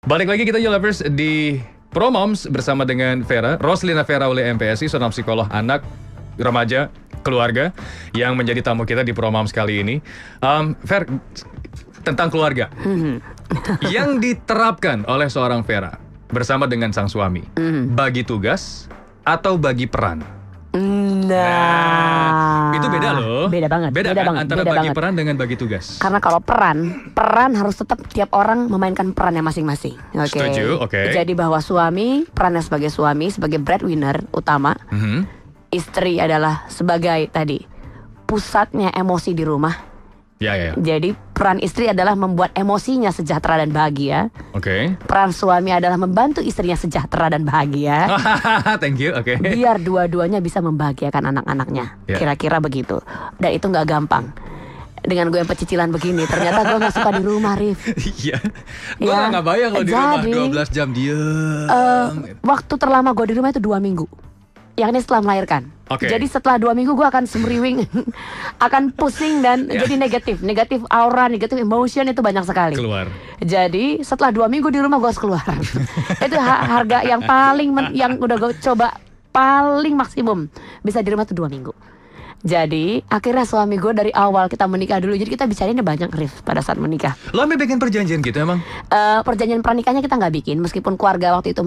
Balik lagi kita Lovers di Pro Moms bersama dengan Vera, Roslina Vera oleh MPSI, seorang psikolog anak, remaja, keluarga yang menjadi tamu kita di Pro Moms kali ini. Ver, tentang keluarga yang diterapkan oleh seorang Vera bersama dengan sang suami, bagi tugas atau bagi peran? Nah, itu beda loh. Beda banget. Beda kan? banget. Antara beda bagi banget. peran dengan bagi tugas. Karena kalau peran harus tetap tiap orang memainkan perannya masing-masing. Oke. Setuju, oke. Jadi bahwa suami perannya sebagai suami, sebagai breadwinner utama, istri adalah sebagai tadi pusatnya emosi di rumah. Ya. Jadi peran istri adalah membuat emosinya sejahtera dan bahagia. Oke. Peran suami adalah membantu istrinya sejahtera dan bahagia. Thank you, oke. Biar dua-duanya bisa membahagiakan anak-anaknya. Ya. Kira-kira begitu. Dan itu gak gampang. Dengan gue yang pecicilan begini, ternyata gue gak suka di rumah, Rif. Iya. Gue Ya. gak bayang kalau di rumah Jadi, 12 jam diam. Waktu terlama gue di rumah itu 2 minggu. Yang ini setelah melahirkan. Oke. Jadi setelah 2 minggu gue akan semriwing, akan pusing dan jadi negatif aura, negatif emotion itu banyak sekali. Keluar. Jadi setelah 2 minggu di rumah gue harus keluar. Itu harga yang paling yang udah gue coba paling maksimum bisa di rumah tuh 2 minggu. Jadi akhirnya suami gue dari awal kita menikah dulu, jadi kita bicarainnya banyak, Rif, pada saat menikah. Lo ambil bikin perjanjian gitu emang? Perjanjian pernikahnya kita nggak bikin, meskipun keluarga waktu itu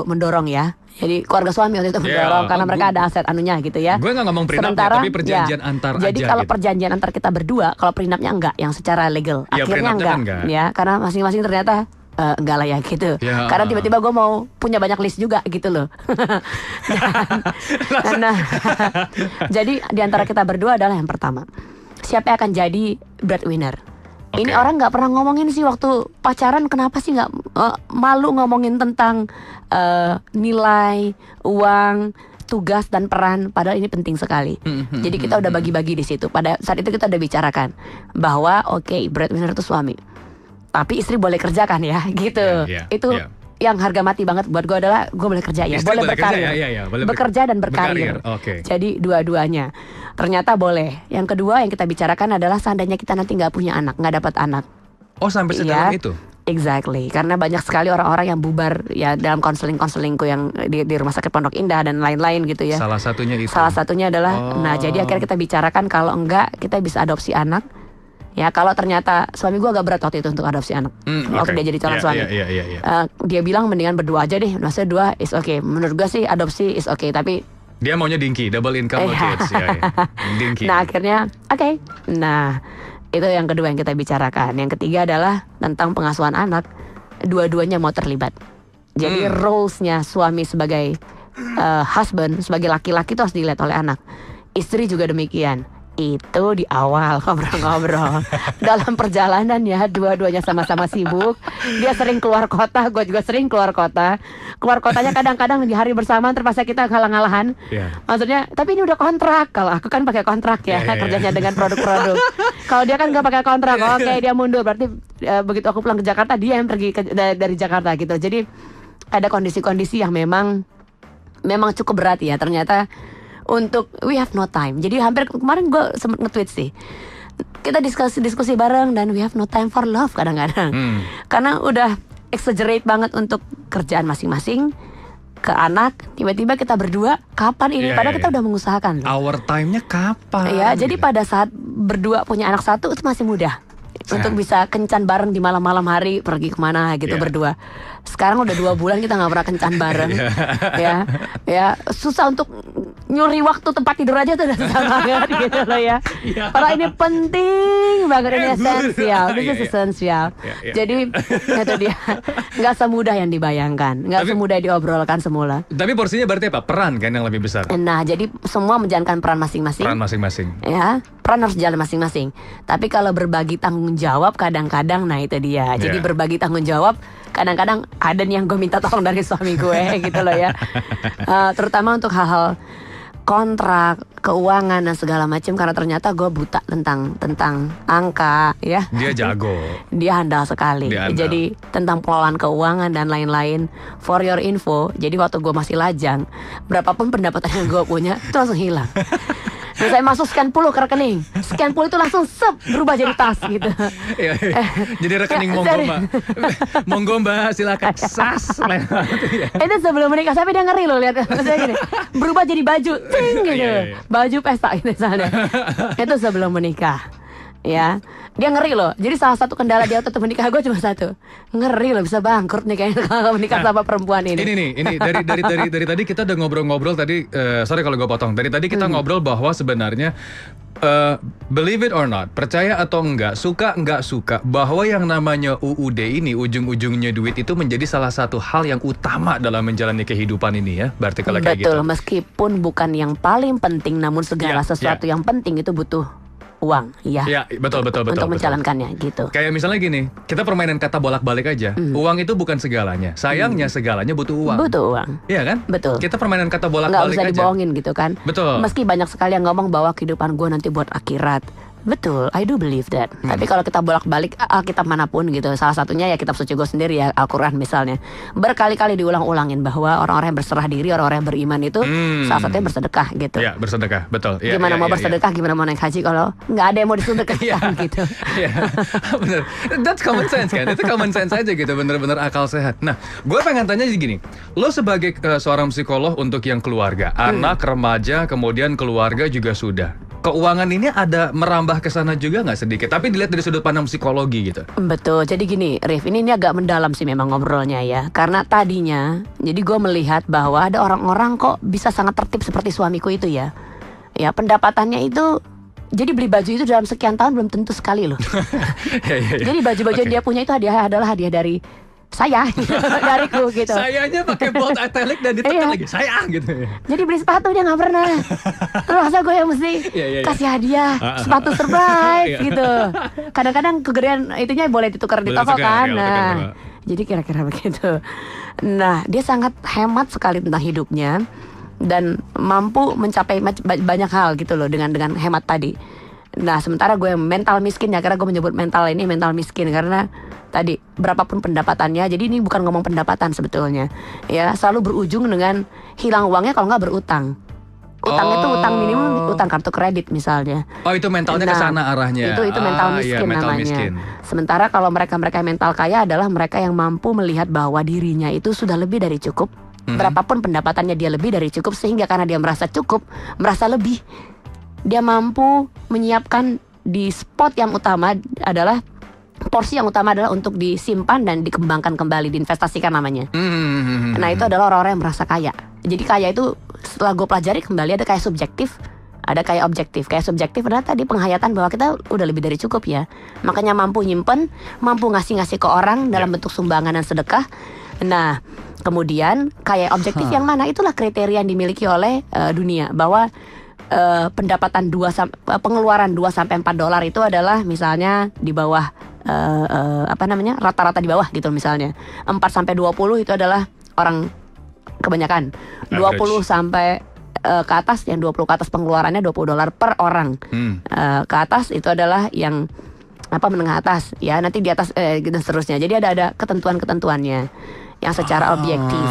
mendorong ya. Jadi keluarga suami waktu itu mendorong karena mereka ada aset anunya gitu ya. Gue nggak ngomong prenup ya, tapi perjanjian antar jadi aja kalau gitu. perjanjian antar kita berdua, kalau prenupnya enggak, yang secara legal. Ya, Akhirnya prenupnya kan enggak. ya, karena masing-masing ternyata enggak lah ya gitu. Ya. Karena tiba-tiba gue mau punya banyak list juga gitu loh. Nah, jadi di antara kita berdua adalah yang pertama, siapa yang akan jadi breadwinner? Ini Oke. orang nggak pernah ngomongin sih waktu pacaran, kenapa sih nggak malu ngomongin tentang nilai, uang, tugas dan peran, padahal ini penting sekali. Jadi kita udah bagi-bagi di situ. Pada saat itu kita udah bicarakan bahwa oke, breadwinner itu suami, tapi istri boleh kerjakan ya, gitu. Itu yang harga mati banget buat gue adalah gue boleh kerja ya, Istri boleh boleh kerja, berkarir, ya, boleh bekerja dan berkarir. Oke. Jadi dua-duanya ternyata boleh. Yang kedua yang kita bicarakan adalah seandainya kita nanti nggak punya anak, nggak dapat anak. Oh, sampai sedalam itu? Exactly, karena banyak sekali orang-orang yang bubar ya dalam konseling-konselingku yang di Rumah Sakit Pondok Indah dan lain-lain gitu ya. Salah satunya itu. Salah satunya adalah, nah jadi akhirnya kita bicarakan kalau enggak kita bisa adopsi anak. Ya kalau ternyata suami gue agak berat waktu itu untuk adopsi anak. Waktu dia jadi calon suami. Dia bilang mendingan berdua aja deh. Maksudnya dua is okay. Menurut gue sih adopsi is okay, tapi dia maunya dinky, double income no kids. Dinky. nah akhirnya oke. Nah itu yang kedua yang kita bicarakan. Yang ketiga adalah tentang pengasuhan anak. Dua-duanya mau terlibat. Jadi roles-nya suami sebagai husband, sebagai laki-laki itu harus dilihat oleh anak. Istri juga demikian. Itu di awal ngobrol-ngobrol. Dalam perjalanan ya, dua-duanya sama-sama sibuk. Dia sering keluar kota, gue juga sering keluar kota. Keluar kotanya kadang-kadang di hari bersamaan terpaksa kita ngalah-ngalahan. Maksudnya, tapi ini udah kontrak. Kalau aku kan pakai kontrak ya, kerjanya dengan produk-produk. Kalau dia kan gak pakai kontrak, oke, dia mundur. Berarti begitu aku pulang ke Jakarta, dia yang pergi dari Jakarta gitu. Jadi ada kondisi-kondisi yang memang cukup berat ya. Ternyata untuk we have no time. Jadi hampir kemarin gue sempet nge-tweet sih, kita diskusi bareng dan we have no time for love kadang-kadang. Karena udah exaggerate banget untuk kerjaan masing-masing, ke anak, tiba-tiba kita berdua kapan ini? Padahal kita udah mengusahakan loh. Our time-nya kapan? Ya, jadi pada saat berdua punya anak satu itu masih mudah untuk bisa kencan bareng di malam-malam hari, pergi kemana gitu berdua. Sekarang udah 2 bulan kita nggak pernah kencan bareng. ya susah untuk nyuri waktu tempat tidur aja tuh udah susah banget gitu loh ya. Padahal ini penting banget, ini esensial, this is esensial. Jadi itu dia, nggak semudah yang dibayangkan, nggak semudah yang diobrolkan semula. Tapi porsinya berarti apa? Peran kan yang lebih besar? Nah jadi semua menjalankan peran masing-masing. Ya, peran harus jalan masing-masing. Tapi kalau berbagi tanggung jawab kadang-kadang, nah itu dia. Jadi berbagi tanggung jawab kadang-kadang ada nih yang gue minta tolong dari suami gue gitu loh ya. Terutama untuk hal-hal kontrak, keuangan dan segala macam, karena ternyata gue buta tentang angka ya. Dia jago. Dia handal sekali. Jadi tentang pengelolaan keuangan dan lain-lain. For your info, jadi waktu gue masih lajang, berapapun pendapatan yang gue punya itu langsung hilang. Saya masuk sekian puluh ke rekening, sekian puluh itu langsung berubah jadi tas gitu. Iya, iya. Jadi rekening monggo Mbak. Monggo Mbak, silakan sas. Itu sebelum menikah, tapi dia ngeri loh lihat saya gini, berubah jadi baju, ting gitu, Iya, iya. baju pesta gitu misalnya. Itu sebelum menikah, ya. Dia ngeri loh. Jadi salah satu kendala dia untuk menikah gue cuma satu, ngeri loh bisa bangkrut nih kayaknya kalau menikah sama perempuan ini. Ini dari tadi kita udah ngobrol-ngobrol tadi. Sorry kalau gue potong. Dari tadi kita ngobrol bahwa sebenarnya believe it or not, percaya atau enggak, suka enggak suka, bahwa yang namanya UUD ini ujung-ujungnya duit itu menjadi salah satu hal yang utama dalam menjalani kehidupan ini ya. Berarti kalau kayak gitu. Betul, meskipun bukan yang paling penting, namun segala sesuatu yang penting itu butuh uang, ya. Ya, betul. Untuk menjalankannya gitu. Kayak misalnya gini, kita permainan kata bolak-balik aja. Uang itu bukan segalanya. Sayangnya segalanya butuh uang. Butuh uang. Iya kan? Betul. Kita permainan kata Nggak bolak-balik usah aja. dibohongin gitu kan. Betul. Meski banyak sekali yang ngomong bahwa kehidupan gue nanti buat akhirat. Betul, I do believe that. Tapi kalau kita bolak-balik kitab manapun gitu, salah satunya ya kitab suci gue sendiri ya, Al-Quran misalnya, berkali-kali diulang-ulangin bahwa orang-orang yang berserah diri, orang-orang yang beriman itu salah satunya bersedekah gitu. Ya, bersedekah, betul. Ya, Gimana mau bersedekah, gimana mau naik haji kalau nggak ada yang mau disedekahkan gitu. Iya, bener. That's common sense kan? Itu common sense aja gitu, bener-bener akal sehat. Nah, gue pengen tanya gini, lo sebagai seorang psikolog untuk yang keluarga, anak, remaja, kemudian keluarga juga sudah. Keuangan ini ada merambah ke sana juga nggak sedikit? Tapi dilihat dari sudut pandang psikologi gitu. Betul, jadi gini Rif, ini agak mendalam sih memang ngobrolnya ya. Karena tadinya, jadi gue melihat bahwa ada orang-orang kok bisa sangat tertib seperti suamiku itu ya. Ya pendapatannya itu, jadi beli baju itu dalam sekian tahun belum tentu sekali loh. Ya. Jadi baju-baju yang dia punya itu adalah hadiah dari saya, dariku gitu. Sayanya pakai bold italic dan ditekan Iya. lagi, saya gitu. Jadi beli sepatu dia nggak pernah. Terus masa gue yang mesti Iya. kasih hadiah sepatu surprise Iya. gitu. Kadang-kadang kegedean itunya boleh ditukar di Boleh toko tukar, kan. iya, Nah, tukar. jadi kira-kira begitu. Nah, dia sangat hemat sekali tentang hidupnya dan mampu mencapai banyak hal gitu loh dengan hemat tadi. Nah, sementara gue mental miskin ya, karena gue menyebut mental miskin karena tadi berapapun pendapatannya, jadi ini bukan ngomong pendapatan sebetulnya ya, selalu berujung dengan hilang uangnya kalau nggak berutang. Utang itu utang minimum, utang kartu kredit misalnya. Oh, itu mentalnya ke sana arahnya. Itu mental miskin iya, mental namanya. miskin. Sementara kalau mereka yang mental kaya adalah mereka yang mampu melihat bahwa dirinya itu sudah lebih dari cukup. Berapapun pendapatannya dia lebih dari cukup, sehingga karena dia merasa cukup, merasa lebih, dia mampu menyiapkan di spot yang utama adalah porsi yang utama adalah untuk disimpan dan dikembangkan kembali, diinvestasikan namanya. Nah, itu adalah orang-orang yang merasa kaya. Jadi kaya itu setelah gue pelajari kembali ada kayak subjektif, ada kayak objektif. Kayak subjektif adalah tadi penghayatan bahwa kita udah lebih dari cukup ya. Makanya mampu nyimpen, mampu ngasih ke orang dalam bentuk sumbangan dan sedekah. Nah, kemudian kayak objektif yang mana? Itulah kriteria yang dimiliki oleh dunia bahwa pendapatan pengeluaran 2 sampai 4 dolar itu adalah misalnya di bawah rata-rata di bawah gitu misalnya. 4 sampai 20 itu adalah orang kebanyakan. 20 sampai ke atas, yang 20 ke atas pengeluarannya 20 dolar per orang. Ke atas itu adalah yang menengah atas ya, nanti di atas dan seterusnya. Jadi ada ketentuan-ketentuannya yang secara objektif.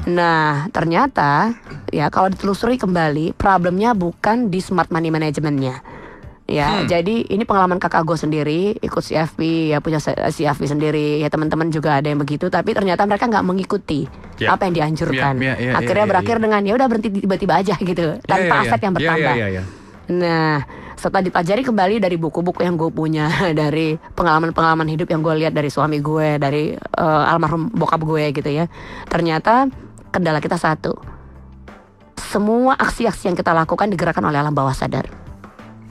Nah, ternyata ya kalau ditelusuri kembali, problemnya bukan di smart money managementnya. Ya, jadi ini pengalaman kakak gue sendiri, ikut CFP ya, punya CFP sendiri ya, teman-teman juga ada yang begitu, tapi ternyata mereka nggak mengikuti apa yang dianjurkan. Akhirnya berakhir dengan ya udah berhenti tiba-tiba aja gitu, tanpa aset yang bertambah. Nah, setelah dipelajari kembali dari buku-buku yang gue punya, dari pengalaman-pengalaman hidup yang gue lihat dari suami gue, dari almarhum bokap gue gitu ya, ternyata kendala kita satu, semua aksi-aksi yang kita lakukan digerakkan oleh alam bawah sadar.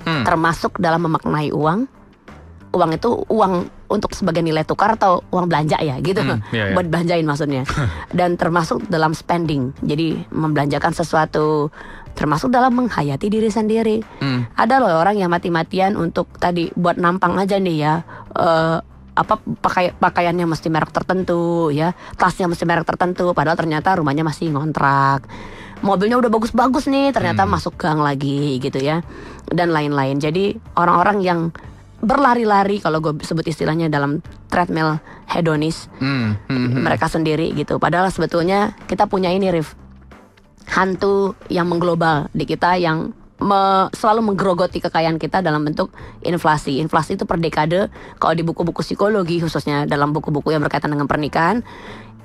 Termasuk dalam memaknai uang. Uang itu uang untuk sebagai nilai tukar atau uang belanja ya gitu, buat belanjain maksudnya. Dan termasuk dalam spending, jadi membelanjakan sesuatu, termasuk dalam menghayati diri sendiri. Ada loh orang yang mati-matian untuk tadi buat nampang aja nih ya, pakaiannya mesti merek tertentu ya, tasnya mesti merek tertentu, padahal ternyata rumahnya masih ngontrak. Mobilnya udah bagus-bagus nih, ternyata masuk gang lagi gitu ya, dan lain-lain. Jadi orang-orang yang berlari-lari, kalau gue sebut istilahnya dalam treadmill hedonis, mereka sendiri gitu. Padahal sebetulnya kita punya ini, Rif, hantu yang mengglobal di kita yang selalu menggerogoti kekayaan kita dalam bentuk inflasi. Inflasi itu per dekade, kalau di buku-buku psikologi khususnya dalam buku-buku yang berkaitan dengan pernikahan,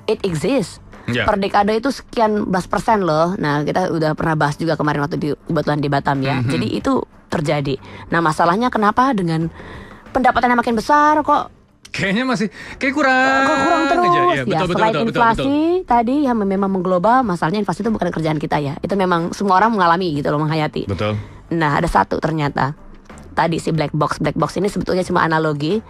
it exists. Per dekade itu sekian belas % loh. Nah, kita udah pernah bahas juga kemarin waktu kebetulan di Batam ya. Jadi itu terjadi. Nah, masalahnya kenapa dengan pendapatannya makin besar kok kayaknya masih kurang terus aja. ya, selain inflasi tadi yang memang mengglobal, masalahnya inflasi itu bukan kerjaan kita ya, itu memang semua orang mengalami gitu loh, menghayati. Betul. Nah, ada satu ternyata tadi si black box ini sebetulnya cuma analogi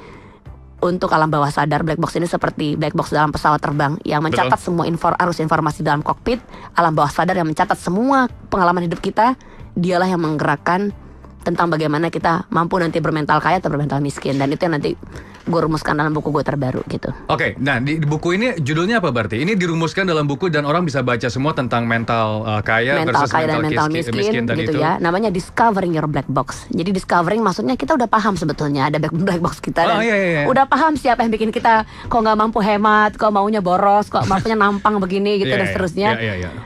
untuk alam bawah sadar. Black box ini seperti black box dalam pesawat terbang yang mencatat semua arus informasi dalam kokpit. Alam bawah sadar yang mencatat semua pengalaman hidup kita, dialah yang menggerakkan tentang bagaimana kita mampu nanti bermental kaya atau bermental miskin. Dan itu yang nanti gue rumuskan dalam buku gue terbaru gitu. Oke, nah di buku ini judulnya apa berarti? Ini dirumuskan dalam buku dan orang bisa baca semua tentang mental kaya versus dan mental miskin gitu itu. Ya. Namanya Discovering Your Black Box. Jadi discovering maksudnya kita udah paham sebetulnya ada black box kita dan udah paham siapa yang bikin kita kok nggak mampu hemat, kok maunya boros, kok maunya nampang begini gitu dan seterusnya.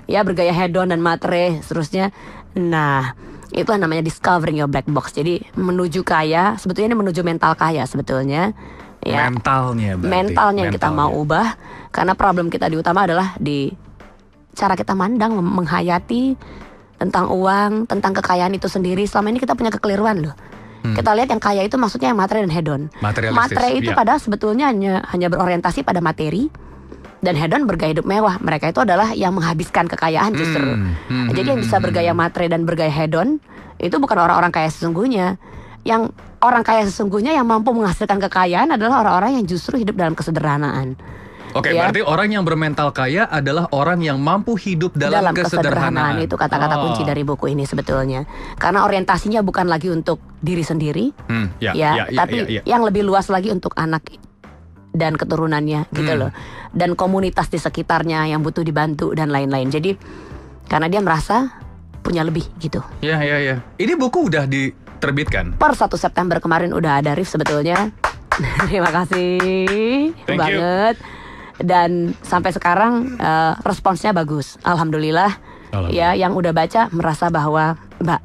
Ya bergaya hedon dan matre seterusnya. Nah, itulah namanya Discovering Your Black Box. Jadi menuju kaya, sebetulnya ini menuju mental kaya sebetulnya. Ya, mentalnya yang kita mau ubah. Karena problem kita di utama adalah di cara kita mandang, menghayati tentang uang, tentang kekayaan itu sendiri. Selama ini kita punya kekeliruan loh. Kita lihat yang kaya itu maksudnya yang materi dan hedon. Materi itu padahal sebetulnya hanya berorientasi pada materi. Dan hedon bergaya hidup mewah. Mereka itu adalah yang menghabiskan kekayaan justru. Jadi yang bisa bergaya matre dan bergaya hedon itu bukan orang-orang kaya sesungguhnya. Yang orang kaya sesungguhnya yang mampu menghasilkan kekayaan adalah orang-orang yang justru hidup dalam kesederhanaan. Oke, berarti orang yang bermental kaya adalah orang yang mampu hidup dalam kesederhanaan. Itu kata-kata kunci dari buku ini sebetulnya. Karena orientasinya bukan lagi untuk diri sendiri, tapi yang lebih luas lagi untuk anak dan keturunannya gitu loh, dan komunitas di sekitarnya yang butuh dibantu dan lain-lain. Jadi karena dia merasa punya lebih gitu. Ya. Ini buku udah diterbitkan per 1 September kemarin udah ada, Rif sebetulnya. Terima kasih banget. Dan sampai sekarang responsnya bagus, alhamdulillah. Ya, yang udah baca merasa bahwa Mbak,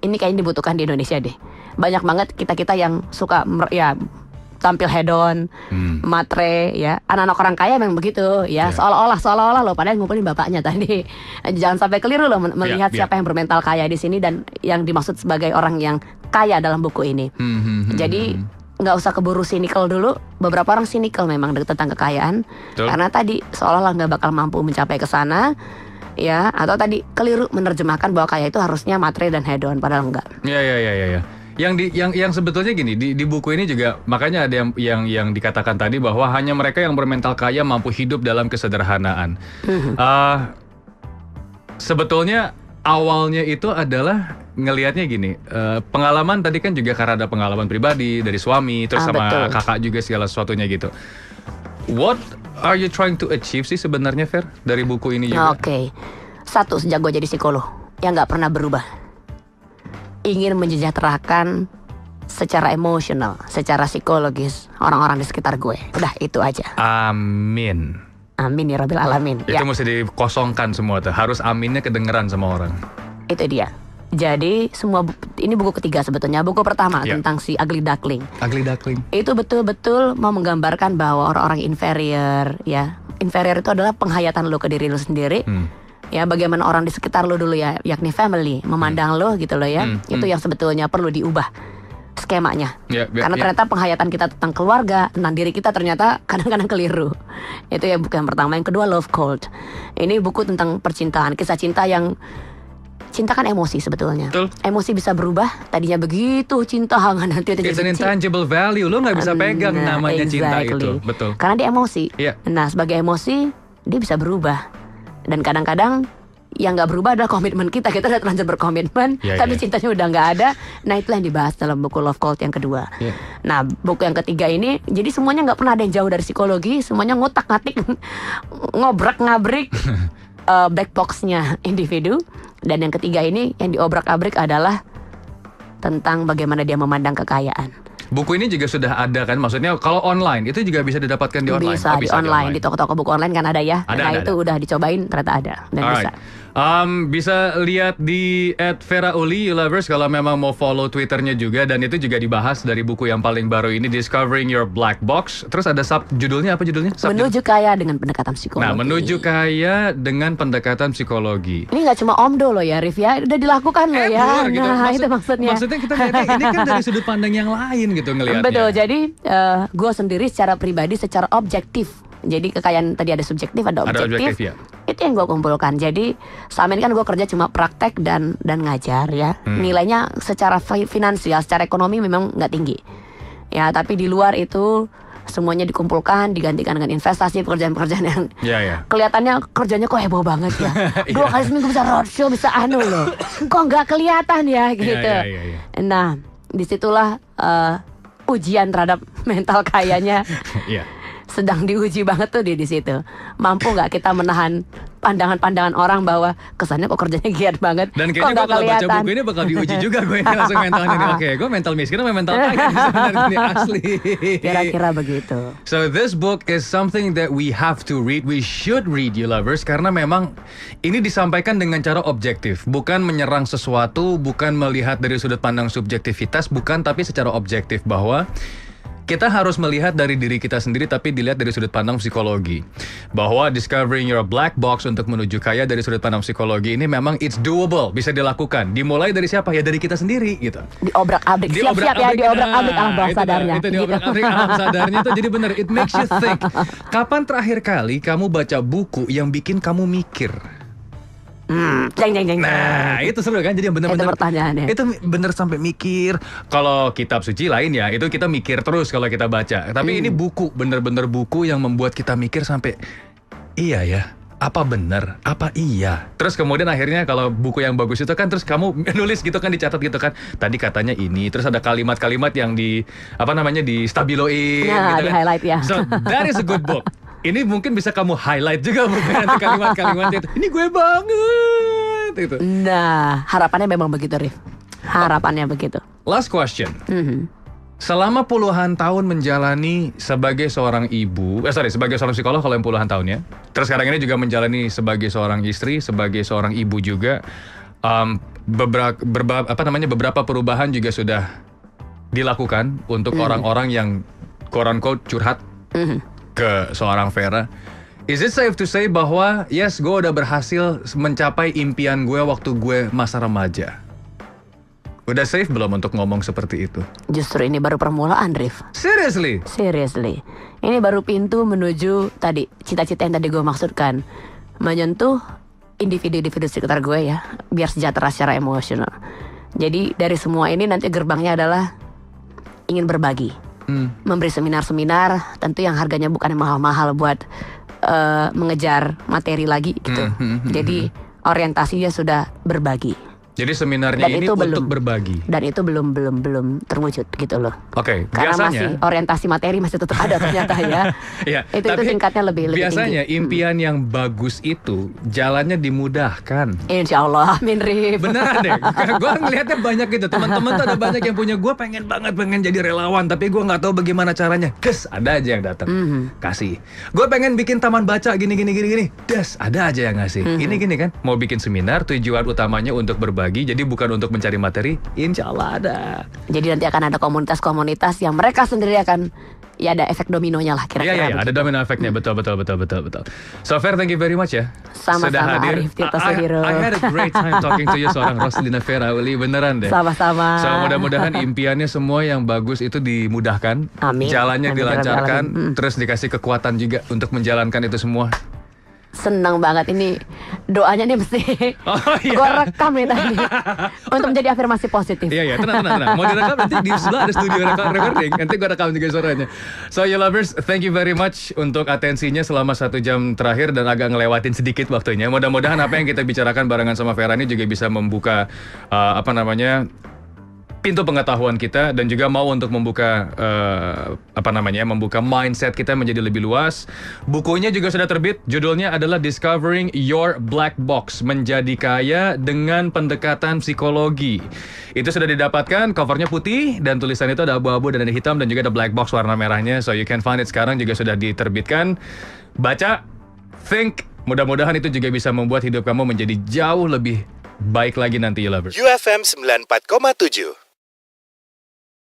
ini kayaknya dibutuhkan di Indonesia deh. Banyak banget kita yang suka tampil hedon, matre, ya. Anak-anak orang kaya memang begitu, ya. Seolah-olah loh, padahal ngumpulin bapaknya tadi. Jangan sampai keliru loh melihat siapa yang bermental kaya di sini dan yang dimaksud sebagai orang yang kaya dalam buku ini. Jadi nggak usah keburu sinikal dulu. Beberapa orang sinikal memang tentang kekayaan, karena tadi seolah-olah nggak bakal mampu mencapai ke sana, ya. Atau tadi keliru menerjemahkan bahwa kaya itu harusnya matre dan hedon, padahal enggak. Ya. Yang sebetulnya gini di buku ini juga makanya ada yang dikatakan tadi bahwa hanya mereka yang bermental kaya mampu hidup dalam kesederhanaan. Sebetulnya awalnya itu adalah ngelihatnya gini, pengalaman tadi kan juga karena ada pengalaman pribadi dari suami terus sama kakak juga segala sesuatunya gitu. What are you trying to achieve sih sebenarnya, Fer, dari buku ini juga? Oke. Satu, sejak gue jadi psikolog yang nggak pernah berubah, ingin mensejahterakan secara emosional, secara psikologis orang-orang di sekitar gue. Udah itu aja. Amin. Amin ya Rabbil Alamin. Itu mesti dikosongkan semua tuh. Harus aminnya kedengeran sama orang. Itu dia. Jadi ini buku ketiga sebetulnya. Buku pertama tentang si Ugly Duckling. Ugly Duckling. Itu betul-betul mau menggambarkan bahwa orang-orang inferior, ya. Inferior itu adalah penghayatan lo ke diri lo sendiri. Ya, bagaimana orang di sekitar lo dulu ya, yakni family, memandang lo gitu loh ya. Itu yang sebetulnya perlu diubah skemanya. Karena ternyata penghayatan kita tentang keluarga, tentang diri kita ternyata kadang-kadang keliru. Itu ya buku yang pertama. Yang kedua, Love Cult. Ini buku tentang percintaan, kisah cinta yang cinta kan emosi sebetulnya. Emosi bisa berubah. Tadinya begitu cinta hangat, nanti it's an intangible value. Lo nggak bisa pegang namanya cinta itu. Betul. Karena dia emosi. Nah, sebagai emosi dia bisa berubah. Dan kadang-kadang yang nggak berubah adalah komitmen kita. Kita udah terlanjur berkomitmen, tapi cintanya udah nggak ada. Nah, itulah yang dibahas dalam buku Love Cult yang kedua. Nah, buku yang ketiga ini, jadi semuanya nggak pernah ada yang jauh dari psikologi. Semuanya ngotak-ngatik, ngobrak-ngabrik black box-nya individu. Dan yang ketiga ini, yang diobrak-abrik adalah tentang bagaimana dia memandang kekayaan. Buku ini juga sudah ada kan, maksudnya kalau online itu juga bisa didapatkan di online. Bisa di online, di toko-toko buku online kan ada ya. Itu udah dicobain ternyata ada dan bisa. Bisa lihat di @VeraUli Lovers kalau memang mau follow Twitternya juga, dan itu juga dibahas dari buku yang paling baru ini, Discovering Your Black Box. Terus ada judulnya apa judulnya? Menuju Kaya dengan Pendekatan Psikologi. Nah, Menuju Kaya dengan Pendekatan Psikologi. Ini nggak cuma omdo loh ya, Rif ya, udah dilakukan loh ya. Bener, gitu. Nah, itu maksudnya. Maksudnya kita lihatnya ini kan dari sudut pandang yang lain gitu ngelihatnya. Betul. Jadi gue sendiri secara pribadi, secara objektif. Jadi kekayaan tadi ada subjektif, ada objektif. Ya. Itu yang gue kumpulkan. Jadi selama ini kan gue kerja cuma praktek dan ngajar ya. Nilainya secara finansial, secara ekonomi memang nggak tinggi. Ya, tapi di luar itu semuanya dikumpulkan, digantikan dengan investasi, pekerjaan-pekerjaan yang kelihatannya kerjanya kok heboh banget ya. 2 kali seminggu bisa roadshow, bisa loh. Kok nggak kelihatan ya gitu. Nah, disitulah ujian terhadap mental kayanya. Sedang diuji banget tuh di situ. Mampu nggak kita menahan pandangan-pandangan orang bahwa kesannya kok kerjanya giat banget. Dan kayaknya gue kalau baca buku ini bakal diuji juga gue ini langsung mentalnya nih. Oke, gue mental miskin sama mental kaya sebenarnya asli. Kira-kira begitu. So this book is something that we have to read. We should read, you lovers, karena memang ini disampaikan dengan cara objektif, bukan menyerang sesuatu, bukan melihat dari sudut pandang subjektivitas, bukan, tapi secara objektif bahwa kita harus melihat dari diri kita sendiri, tapi dilihat dari sudut pandang psikologi. Bahwa discovering your black box untuk menuju kaya dari sudut pandang psikologi ini memang it's doable, bisa dilakukan. Dimulai dari siapa? Ya dari kita sendiri gitu. Diobrak-abrik, siap-siap ya, diobrak-abrik alam bawah sadarnya. Itu diobrak-abrik alam sadarnya itu, jadi benar, it makes you think. Kapan terakhir kali kamu baca buku yang bikin kamu mikir? Nah, itu seru kan, jadi yang benar-benar itu pertanyaannya. Itu benar sampai mikir. Kalau kitab suci lain ya, itu kita mikir terus kalau kita baca. Tapi ini buku, benar-benar buku yang membuat kita mikir sampai iya ya, apa benar, apa iya. Terus kemudian akhirnya kalau buku yang bagus itu kan, terus kamu nulis gitu kan, dicatat gitu kan, tadi katanya ini, terus ada kalimat-kalimat yang di di stabiloin gitu di kan. highlight ya. So that is a good book. Ini mungkin bisa kamu highlight juga bukan nanti kalimat-kalimatnya itu. Ini gue banget itu. Nah, harapannya memang begitu, Rif. Harapannya begitu. Last question. Selama puluhan tahun menjalani sebagai seorang ibu, sebagai seorang psikolog kalau yang puluhan tahun ya. Terus sekarang ini juga menjalani sebagai seorang istri, sebagai seorang ibu juga. Beberapa perubahan juga sudah dilakukan untuk orang-orang yang quote unquote curhat ke seorang Vera. Is it safe to say bahwa yes, gue udah berhasil mencapai impian gue waktu gue masa remaja? Udah safe belum untuk ngomong seperti itu? Justru ini baru permulaan, Rif. Seriously? Ini baru pintu menuju tadi cita-cita yang tadi gue maksudkan, menyentuh individu-individu sekitar gue ya, biar sejahtera secara emosional. Jadi dari semua ini nanti gerbangnya adalah ingin berbagi. Memberi seminar-seminar tentu yang harganya bukan yang mahal-mahal buat mengejar materi lagi gitu. Jadi orientasinya sudah berbagi. Jadi seminarnya ini untuk berbagi. Dan itu belum terwujud gitu loh. Oke, karena biasanya masih orientasi materi masih tetap ada ternyata ya. Iya, itu tingkatnya lebih biasanya tinggi. Impian yang bagus itu jalannya dimudahkan. Insya Allah, amin, Rif. Beneran deh. Gue ngeliatnya banyak gitu. Teman-teman tuh ada banyak yang punya, gue pengen jadi relawan, tapi gue nggak tahu bagaimana caranya. Des, ada aja yang datang kasih. Gue pengen bikin taman baca gini. Des, ada aja yang ngasih. Ini gini kan, mau bikin seminar, tujuan utamanya untuk berbagi. Jadi bukan untuk mencari materi, insya Allah ada. Jadi nanti akan ada komunitas-komunitas yang mereka sendiri akan, ya ada efek dominonya lah kira-kira. Iya, ada domino efeknya, betul. So Fer, thank you very much ya. Sama-sama, sudah hadir. Arif Tirta Sudiro. I had a great time talking to you, seorang Roslina VeraUli, beneran deh. Sama-sama. So mudah-mudahan impiannya semua yang bagus itu dimudahkan. Amin. Jalannya Amin. dilancarkan, terus dikasih kekuatan juga untuk menjalankan itu semua. Senang banget ini, doanya nih mesti gue rekam nih tadi untuk menjadi afirmasi positif. Iya, tenang. Mau direkam nanti di sebelah ada studio recording. Nanti gue rekam juga suaranya. So you lovers, thank you very much untuk atensinya selama 1 jam terakhir dan agak ngelewatin sedikit waktunya. Mudah-mudahan apa yang kita bicarakan barengan sama Vera ini juga bisa membuka pintu pengetahuan kita dan juga mau untuk membuka membuka mindset kita menjadi lebih luas. Bukunya juga sudah terbit. Judulnya adalah Discovering Your Black Box, Menjadi Kaya dengan Pendekatan Psikologi. Itu sudah didapatkan, covernya putih dan tulisan itu ada abu-abu dan ada hitam dan juga ada black box warna merahnya. So you can find it sekarang juga sudah diterbitkan. Baca, think, Mudah-mudahan itu juga bisa membuat hidup kamu menjadi jauh lebih baik lagi nanti, lovers. UFM 94,7.